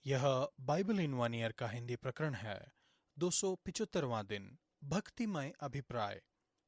यह Bible in one year का हिंदी प्रकरण है। 275वां दिन। भक्तिमय अभिप्राय।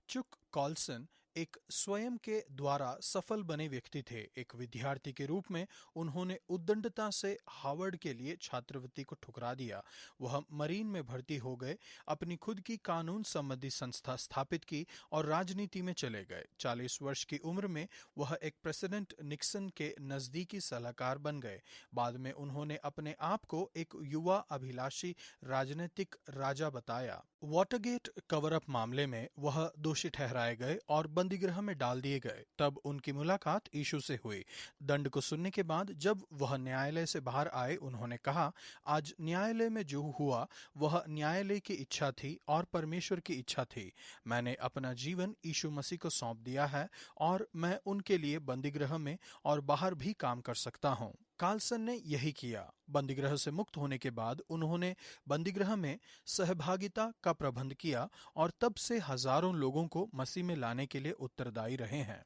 चुक कॉल्सन एक स्वयं के द्वारा सफल बने व्यक्ति थे। एक विद्यार्थी के रूप में उन्होंने उद्दंडता से हार्वर्ड के लिए छात्रवृत्ति को ठुकरा दिया। वह मरीन में भर्ती हो गए, अपनी खुद की कानून संबंधी संस्था स्थापित की और राजनीति में चले गए। 40 वर्ष की उम्र में वह एक प्रेसिडेंट निक्सन के नजदीकी सलाहकार बन गए। बाद में उन्होंने अपने आप को एक युवा अभिलाषी राजनीतिक राजा बताया। वाटरगेट कवर अप मामले में वह दोषी ठहराए गए और बंदीगृह में डाल दिए गए। तब उनकी मुलाकात यीशु से हुई। दंड को सुनने के बाद जब वह न्यायालय से बाहर आए, उन्होंने कहा, आज न्यायालय में जो हुआ वह न्यायालय की इच्छा थी और परमेश्वर की इच्छा थी। मैंने अपना जीवन यीशु मसीह को सौंप दिया है और मैं उनके लिए बंदीगृह में और बाहर भी काम कर सकता हूँ। कार्लसन ने यही किया। बंदीगृह से मुक्त होने के बाद उन्होंने बंदीगृह में सहभागिता का प्रबंध किया और तब से हजारों लोगों को मसीह में लाने के लिए उत्तरदायी रहे हैं।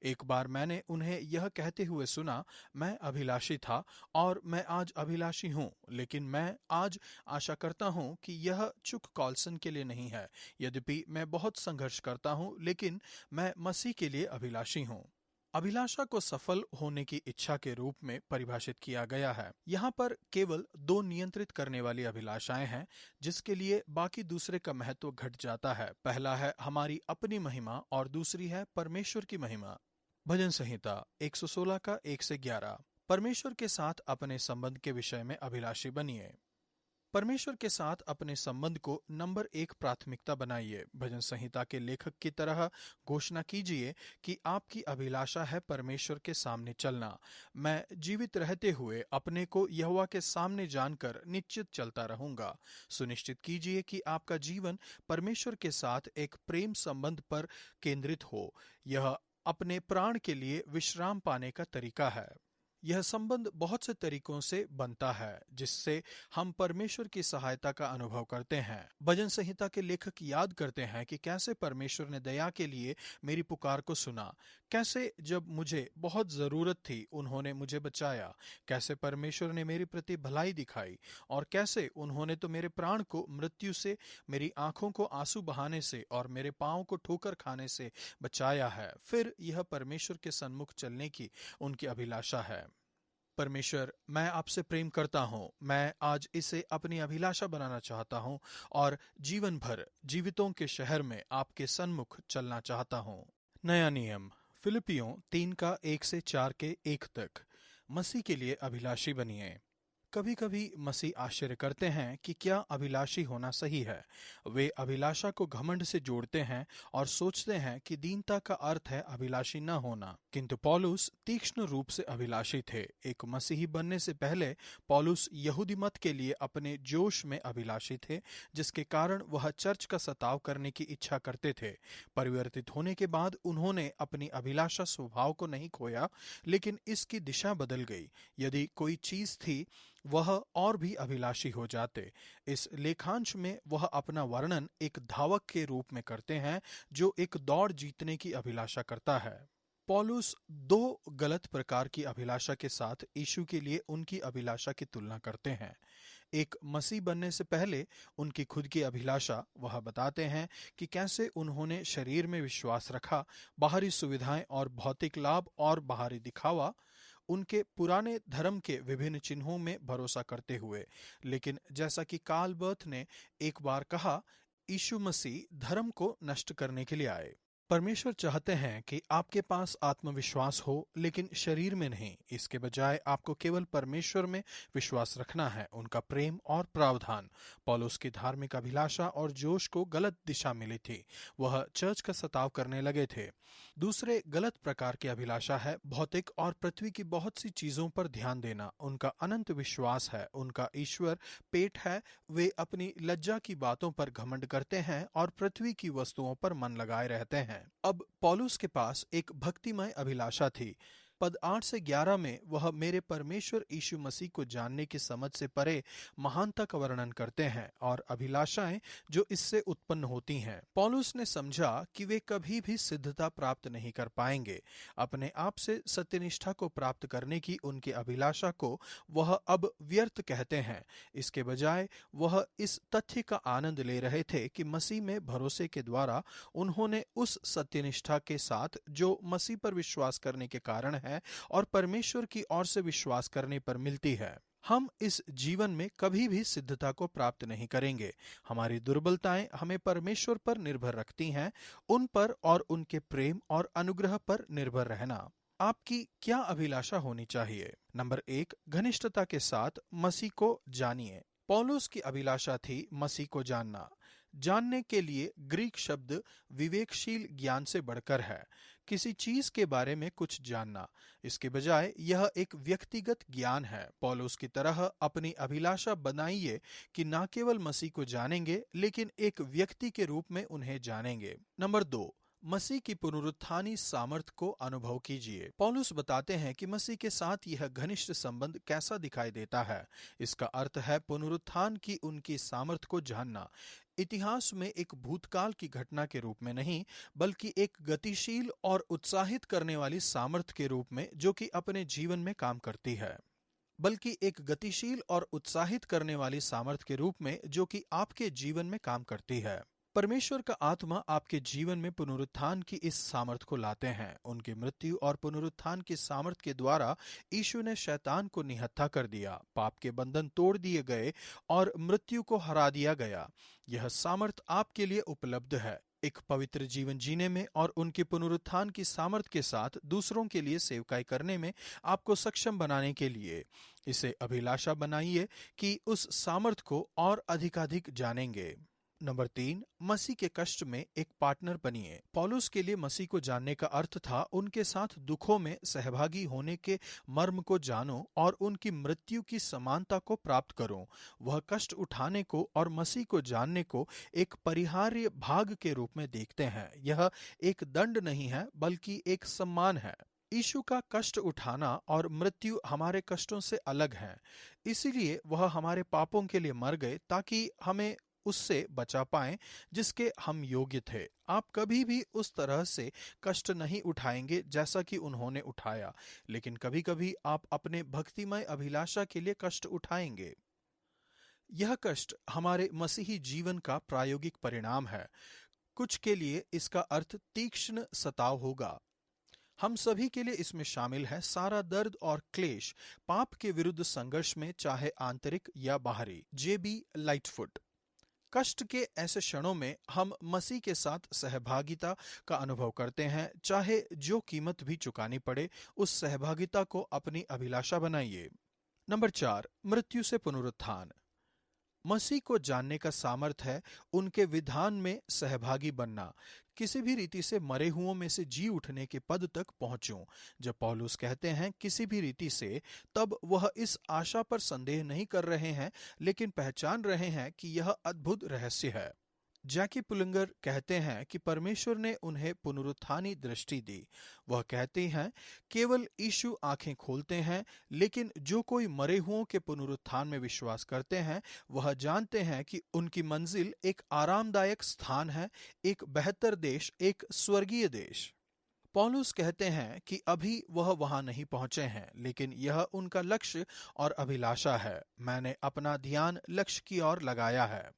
एक बार मैंने उन्हें यह कहते हुए सुना, मैं अभिलाषी था और मैं आज अभिलाषी हूँ, लेकिन मैं आज आशा करता हूँ कि यह चुक कॉल्सन के लिए नहीं है। यद्यपि मैं बहुत संघर्ष करता हूँ, लेकिन मैं मसीह के लिए अभिलाषी हूँ। अभिलाषा को सफल होने की इच्छा के रूप में परिभाषित किया गया है। यहाँ पर केवल दो नियंत्रित करने वाली अभिलाषाएं हैं, जिसके लिए बाकी दूसरे का महत्व घट जाता है। पहला है हमारी अपनी महिमा और दूसरी है परमेश्वर की महिमा। भजन संहिता 116 का 1 से 11। परमेश्वर के साथ अपने संबंध के विषय में अभिलाषी बनिए। परमेश्वर के साथ अपने संबंध को नंबर 1 प्राथमिकता बनाइए। भजन संहिता के लेखक की तरह घोषणा कीजिए कि आपकी अभिलाषा है परमेश्वर के सामने चलना। मैं जीवित रहते हुए अपने को यहोवा के सामने जानकर निश्चित चलता रहूंगा। सुनिश्चित कीजिए कि आपका जीवन परमेश्वर के साथ एक प्रेम संबंध पर केंद्रित हो। यह अपने प्राण के लिए विश्राम पाने का तरीका है। यह संबंध बहुत से तरीकों से बनता है जिससे हम परमेश्वर की सहायता का अनुभव करते हैं। भजन संहिता के लेखक याद करते हैं कि कैसे परमेश्वर ने दया के लिए मेरी पुकार को सुना, कैसे जब मुझे बहुत जरूरत थी उन्होंने मुझे बचाया, कैसे परमेश्वर ने मेरे प्रति भलाई दिखाई और कैसे उन्होंने तो मेरे प्राण को मृत्यु से, मेरी आंखों को आंसू बहाने से और मेरे पांव को ठोकर खाने से बचाया है। फिर यह परमेश्वर के सन्मुख चलने की उनकी अभिलाषा है। परमेश्वर, मैं आपसे प्रेम करता हूँ। मैं आज इसे अपनी अभिलाषा बनाना चाहता हूँ और जीवन भर जीवितों के शहर में आपके सन्मुख चलना चाहता हूँ। नया नियम फिलिपियों 3 का 1 से 4 के 1 तक। मसीह के लिए अभिलाषी बनिए। कभी कभी मसीह आश्चर्य करते हैं कि क्या अभिलाषी होना सही है। वे अभिलाषा को घमंड से जोड़ते हैं और सोचते हैं कि दीनता का अर्थ है अभिलाषी न होना। किंतु पौलुस तीक्ष्ण रूप से अभिलाषी थे। एक मसीही बनने से पहले पौलुस यहूदी मत के लिए अपने जोश में अभिलाषी थे, जिसके कारण वह चर्च का सताव करने की इच्छा करते थे। परिवर्तित होने के बाद उन्होंने अपनी अभिलाषा स्वभाव को नहीं खोया, लेकिन इसकी दिशा बदल गई। यदि कोई चीज थी, वह और भी अभिलाषी हो जाते। इस लेखांश में वह अपना वर्णन एक धावक के रूप में करते हैं जो एक दौड़ जीतने की अभिलाषा करता है। पौलुस दो गलत प्रकार की अभिलाषा के साथ यीशु के लिए उनकी अभिलाषा की तुलना करते हैं। एक मसीह बनने से पहले उनकी खुद की अभिलाषा, वह बताते हैं कि कैसे उन्होंने शरीर में विश्वास रखा, बाहरी सुविधाएं और भौतिक लाभ और बाहरी दिखावा, उनके पुराने धर्म के विभिन्न चिन्हों में भरोसा करते हुए। लेकिन जैसा कि कार्ल बर्थ ने एक बार कहा, यीशु मसीह धर्म को नष्ट करने के लिए आए। परमेश्वर चाहते हैं कि आपके पास आत्मविश्वास हो, लेकिन शरीर में नहीं। इसके बजाय आपको केवल परमेश्वर में विश्वास रखना है, उनका प्रेम और प्रावधान। पौलुस की धार्मिक अभिलाषा और जोश को गलत दिशा मिली थी। वह चर्च का सताव करने लगे थे। दूसरे गलत प्रकार की अभिलाषा है भौतिक और पृथ्वी की बहुत सी चीजों पर ध्यान देना। उनका अनंत विश्वास है, उनका ईश्वर पेट है। वे अपनी लज्जा की बातों पर घमंड करते हैं और पृथ्वी की वस्तुओं पर मन लगाए रहते हैं। अब पौलुस के पास एक भक्तिमय अभिलाषा थी। पद 8 से 11 में वह मेरे परमेश्वर यीशु मसीह को जानने की समझ से परे महानता का वर्णन करते हैं और अभिलाषाएं जो इससे उत्पन्न होती हैं। पौलुस ने समझा कि वे कभी भी सिद्धता प्राप्त नहीं कर पाएंगे। अपने आप से सत्यनिष्ठा को प्राप्त करने की उनकी अभिलाषा को वह अब व्यर्थ कहते हैं। इसके बजाय वह इस तथ्य का आनंद ले रहे थे कि मसीह में भरोसे के द्वारा उन्होंने उस सत्यनिष्ठा के साथ जो मसीह पर विश्वास करने के कारण है और परमेश्वर की ओर से विश्वास करने पर मिलती है। हम इस जीवन में कभी भी सिद्धता को प्राप्त नहीं करेंगे। हमारी दुर्बलताएं हमें परमेश्वर पर निर्भर रखती हैं, उन पर और उनके प्रेम और अनुग्रह पर निर्भर रहना। आपकी क्या अभिलाषा होनी चाहिए? नंबर 1, घनिष्ठता के साथ मसीह को जानिए। पौलुस की अभिलाषा थी मसीह को जानना। जानने के लिए ग्रीक शब्द विवेकशील ज्ञान से बढ़कर है, किसी चीज के बारे में कुछ जानना। इसके बजाय यह एक व्यक्तिगत ज्ञान है। पौलुस की तरह अपनी अभिलाषा बनाइए कि न केवल मसीह को जानेंगे लेकिन एक व्यक्ति के रूप में उन्हें जानेंगे। नंबर 2, मसीह की पुनरुत्थानी सामर्थ को अनुभव कीजिए। पौलुस बताते हैं कि मसीह के साथ यह घनिष्ठ संबंध कैसा दिखाई देता है। इसका अर्थ है पुनरुत्थान की उनकी सामर्थ को जानना, इतिहास में एक भूतकाल की घटना के रूप में नहीं, बल्कि एक गतिशील और उत्साहित करने वाली सामर्थ के रूप में जो कि अपने जीवन में काम करती है। बल्कि एक गतिशील और उत्साहित करने वाली सामर्थ के रूप में जो कि आपके जीवन में काम करती है। परमेश्वर का आत्मा आपके जीवन में पुनरुत्थान की इस सामर्थ को लाते हैं। उनकी मृत्यु और पुनरुत्थान की सामर्थ के द्वारा यीशु ने शैतान को निहत्था कर दिया, पाप के बंधन तोड़ दिए गए और मृत्यु को हरा दिया गया। यह सामर्थ आपके लिए उपलब्ध है एक पवित्र जीवन जीने में और उनके पुनरुत्थान की सामर्थ के साथ दूसरों के लिए सेवकाई करने में आपको सक्षम बनाने के लिए। इसे अभिलाषा बनाइए कि उस सामर्थ को और अधिकाधिक जानेंगे। नंबर 3, मसीह के कष्ट में एक पार्टनर बनिए। पौलुस के लिए मसीह को जानने का अर्थ था उनके साथ दुखों में सहभागी होने के मर्म को जानो और उनकी मृत्यु की समानता को प्राप्त करो। वह कष्ट उठाने को और मसीह को जानने को एक परिहार्य भाग के रूप में देखते हैं। यह एक दंड नहीं है बल्कि एक सम्मान है। यीशु का कष्ट उठाना और मृत्यु हमारे कष्टों से अलग है, इसीलिए वह हमारे पापों के लिए मर गए ताकि हमें उससे बचा पाएं जिसके हम योग्य थे। आप कभी भी उस तरह से कष्ट नहीं उठाएंगे जैसा कि उन्होंने उठाया, लेकिन कभी कभी आप अपने भक्तिमय अभिलाषा के लिए कष्ट उठाएंगे। यह कष्ट हमारे मसीही जीवन का प्रायोगिक परिणाम है। कुछ के लिए इसका अर्थ तीक्ष्ण सताव होगा। हम सभी के लिए इसमें शामिल है सारा दर्द और क्लेश पाप के विरुद्ध संघर्ष में, चाहे आंतरिक या बाहरी। जेबी लाइटफुट। कष्ट के ऐसे क्षणों में हम मसीह के साथ सहभागिता का अनुभव करते हैं, चाहे जो कीमत भी चुकानी पड़े। उस सहभागिता को अपनी अभिलाषा बनाइए। नंबर 4, मृत्यु से पुनरुत्थान। मसीह को जानने का सामर्थ है उनके विधान में सहभागी बनना, किसी भी रीति से मरे हुओं में से जी उठने के पद तक पहुंचूं। जब पौलुस कहते हैं किसी भी रीति से, तब वह इस आशा पर संदेह नहीं कर रहे हैं, लेकिन पहचान रहे हैं कि यह अद्भुत रहस्य है। जैकी पुलिंगर कहते हैं कि परमेश्वर ने उन्हें पुनरुत्थानी दृष्टि दी। वह कहते हैं केवल यीशु आंखें खोलते हैं, लेकिन जो कोई मरे हुओं के पुनरुत्थान में विश्वास करते हैं वह जानते हैं कि उनकी मंजिल एक आरामदायक स्थान है, एक बेहतर देश, एक स्वर्गीय देश। पौलुस कहते हैं कि अभी वह वहां नहीं पहुंचे हैं, लेकिन यह उनका लक्ष्य और अभिलाषा है। मैंने अपना ध्यान लक्ष्य की ओर लगाया है।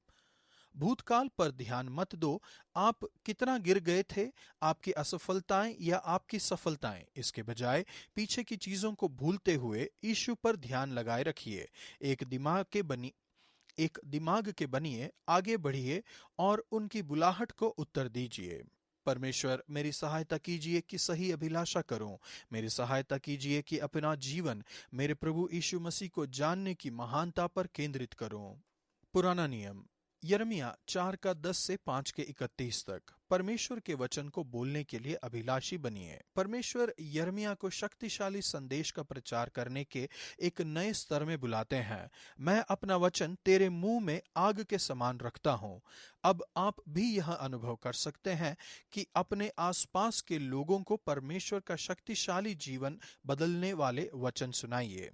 भूतकाल पर ध्यान मत दो, आप कितना गिर गए थे, आपकी असफलताएं या आपकी सफलताएं। इसके बजाय पीछे की चीजों को भूलते हुए यीशु पर ध्यान लगाए रखिए। एक दिमाग के बनिए, आगे बढ़िए और उनकी बुलाहट को उत्तर दीजिए। परमेश्वर मेरी सहायता कीजिए कि सही अभिलाषा करूं। मेरी सहायता कीजिए कि अपना जीवन मेरे प्रभु यीशु मसीह को जानने की महानता पर केंद्रित करूं। पुराना नियम। यिर्मयाह 4 का 10 से 5 के 31 तक। परमेश्वर के वचन को बोलने के लिए अभिलाषी बनिए। परमेश्वर यिर्मयाह को शक्तिशाली संदेश का प्रचार करने के एक नए स्तर में बुलाते हैं। मैं अपना वचन तेरे मुंह में आग के समान रखता हूं। अब आप भी यह अनुभव कर सकते हैं कि अपने आसपास के लोगों को परमेश्वर का शक्तिशाली जीवन बदलने वाले वचन सुनाइए।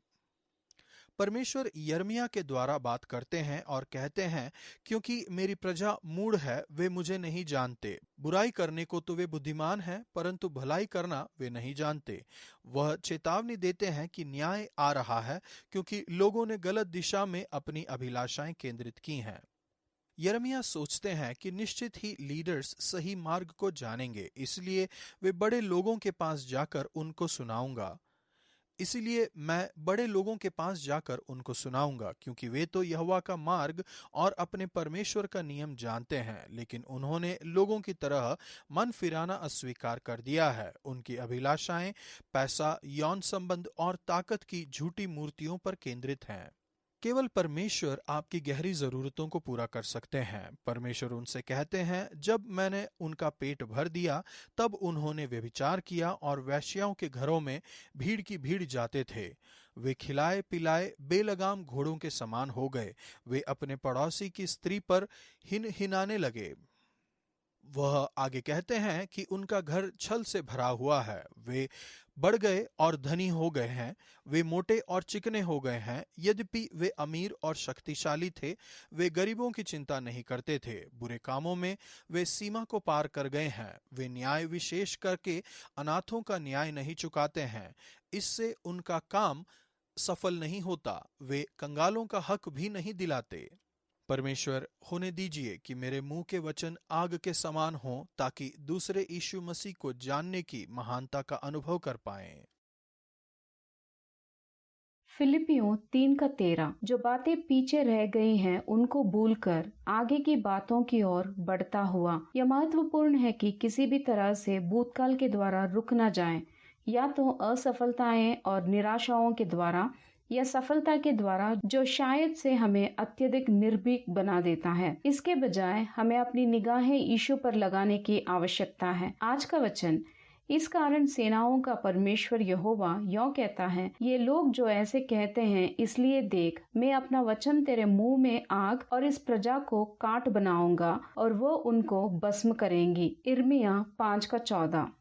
परमेश्वर यिर्मयाह के द्वारा बात करते हैं और कहते हैं, क्योंकि मेरी प्रजा मूढ़ है, वे मुझे नहीं जानते। बुराई करने को तो वे बुद्धिमान हैं, परंतु भलाई करना वे नहीं जानते। वह चेतावनी देते हैं कि न्याय आ रहा है, क्योंकि लोगों ने गलत दिशा में अपनी अभिलाषाएं केंद्रित की हैं। यिर्मयाह सोचते हैं कि निश्चित ही लीडर्स सही मार्ग को जानेंगे, इसलिए वे बड़े लोगों के पास जाकर उनको सुनाऊंगा। इसीलिए मैं बड़े लोगों के पास जाकर उनको सुनाऊंगा, क्योंकि वे तो यहोवा का मार्ग और अपने परमेश्वर का नियम जानते हैं, लेकिन उन्होंने लोगों की तरह मन फिराना अस्वीकार कर दिया है। उनकी अभिलाषाएं पैसा, यौन संबंध और ताकत की झूठी मूर्तियों पर केंद्रित हैं। केवल परमेश्वर आपकी गहरी जरूरतों को पूरा कर सकते हैं। परमेश्वर उनसे कहते हैं, जब मैंने उनका पेट भर दिया तब उन्होंने व्यभिचार किया और वेश्याओं के घरों में भीड़ की भीड़ जाते थे। वे खिलाए पिलाए बेलगाम घोड़ों के समान हो गए। वे अपने पड़ोसी की स्त्री पर हिनहिनाने लगे। वह आगे कहते हैं कि उनका घर छल से भरा हुआ है। वे बढ़ गए और धनी हो गए हैं। वे मोटे और चिकने हो गए हैं। यद्यपि वे अमीर और शक्तिशाली थे, वे गरीबों की चिंता नहीं करते थे। बुरे कामों में वे सीमा को पार कर गए हैं। वे न्याय विशेष करके अनाथों का न्याय नहीं चुकाते हैं। इससे उनका काम सफल नहीं होता। वे कंगालों का हक भी नहीं दिलाते। परमेश्वर, होने दीजिए कि मेरे मुंह के वचन आग के समान हों, ताकि दूसरे यीशु मसीह को जानने की महानता का अनुभव कर पाएं। फिलिपियों 3:13। जो बातें पीछे रह गई हैं उनको भूलकर आगे की बातों की ओर बढ़ता हुआ। यह महत्वपूर्ण है कि किसी भी तरह से भूतकाल के द्वारा रुक न जाएं, या तो असफलताएं और निराशाओं के द्वारा या सफलता के द्वारा, जो शायद से हमें अत्यधिक निर्भीक बना देता है। इसके बजाय हमें अपनी निगाहें यीशु पर लगाने की आवश्यकता है। आज का वचन, इस कारण सेनाओं का परमेश्वर यहोवा यों कहता है, ये लोग जो ऐसे कहते हैं, इसलिए देख, मैं अपना वचन तेरे मुंह में आग और इस प्रजा को काट बनाऊंगा और वो उनको भस्म करेंगी। यिर्मयाह 5:14।